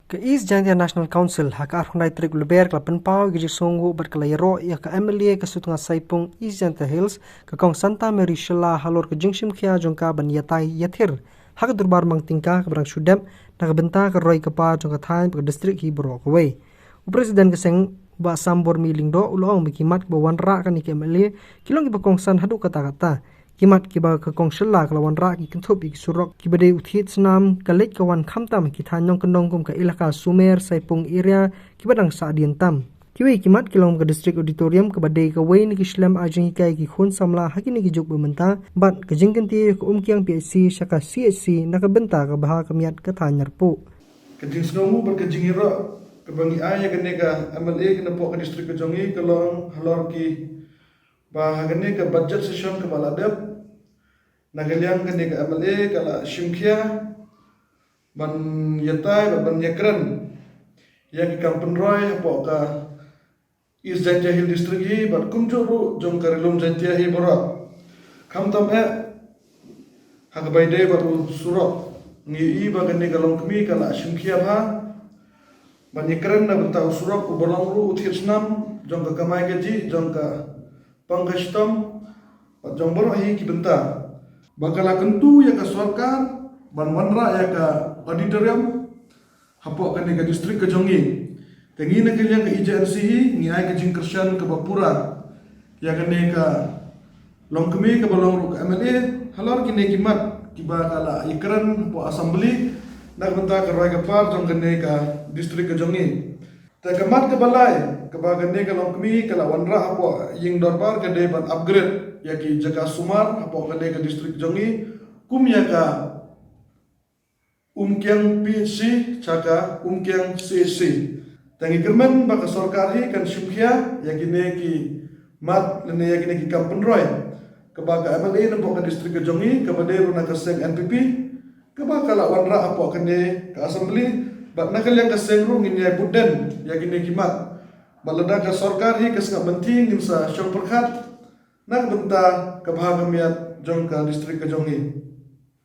Ke East Jantia National Council haka arhunai trik luber kala penpau giji songu berkala yero ya ka MLA ke sutunga saipung East Jantia Hills ke kong Santa Mary Shela halor ke jengsim kia jongka ban yatai yathir haka durbar mang tingka ke berang sudem na ke benta ke roi ke pa jongka thain ke distrik hi borok away. Presiden ke seng ba sambor milingdo ulong bikimat ke bawan ra kan ke MLA kilong ki kong san hadu kata-kata kimat kiba ke kong shela kelawan ra ki kentup ki surok ki bade uthit senam kalek kawan khamtam ki thanyong kendong kum ka ilaka sumer saipung area ki badang sa dian tam kiwi kimat kilong ke distrik auditorium ke bade ke wain ki shlam ajeng kai ki khun samla hakini ki juk bementa bat ke jengkenti ke umkiang PSC syaka CSC na ke benta ke baha kemiat ke thanyar pu kejing snomu berkejing iro ke bangi aya kene ka MLA kene po ke distrik ke jongi kelong halor ki bah kene ke budget session ke baladep nagaliang kene ke MLA kala shimkia ban yatai ban yakran ya ki kampen roy po ka East Jantia Hill district hi bat kumjuru jong karilum Jantia hi borak kamtam hak baide baru surok ngi ba kene kalong kemi kala shimkia ba ban yakran na bentau surok ubolong ru uthir snam jong ka kamai gaji jong ka pangkastam bat jong borok hi ki benta bakala kentu ya ka sarkar ban wanra ya ka auditorium hapo kene ka distrik ke jongi tengi na kalian ke IJNC hi ngi ai ke jingkershan ke bapura ya kene ka longkemi ke balong ru ke MLA halor kine kimat kiba kala ikran po assembly nak benta ke roi ke par jong kene ka distrik ke jongi ta kemat ke balai ke ba kene ka longkemi kala wanra hapo ying dorbar ke de ban upgrade yaki jaga sumar hapo kene ke distrik jongi kum yaka umkiang PC chaka umkiang CC tangi kermen baka sarkari kan shimkhia yaki ne ki mat ne yaki ne ki kampen roy ke baga MLA ne ke distrik ke jongi ke bade runa ke seng NPP ke baga la wanra hapo kene ke assembly bat nakal yang ke seng ru ngin yai buden yaki ne ki mat balada ke sarkari ke sengak penting nimsa syong perkhat nak benta ke bahagamiat jong ka distrik ke jongi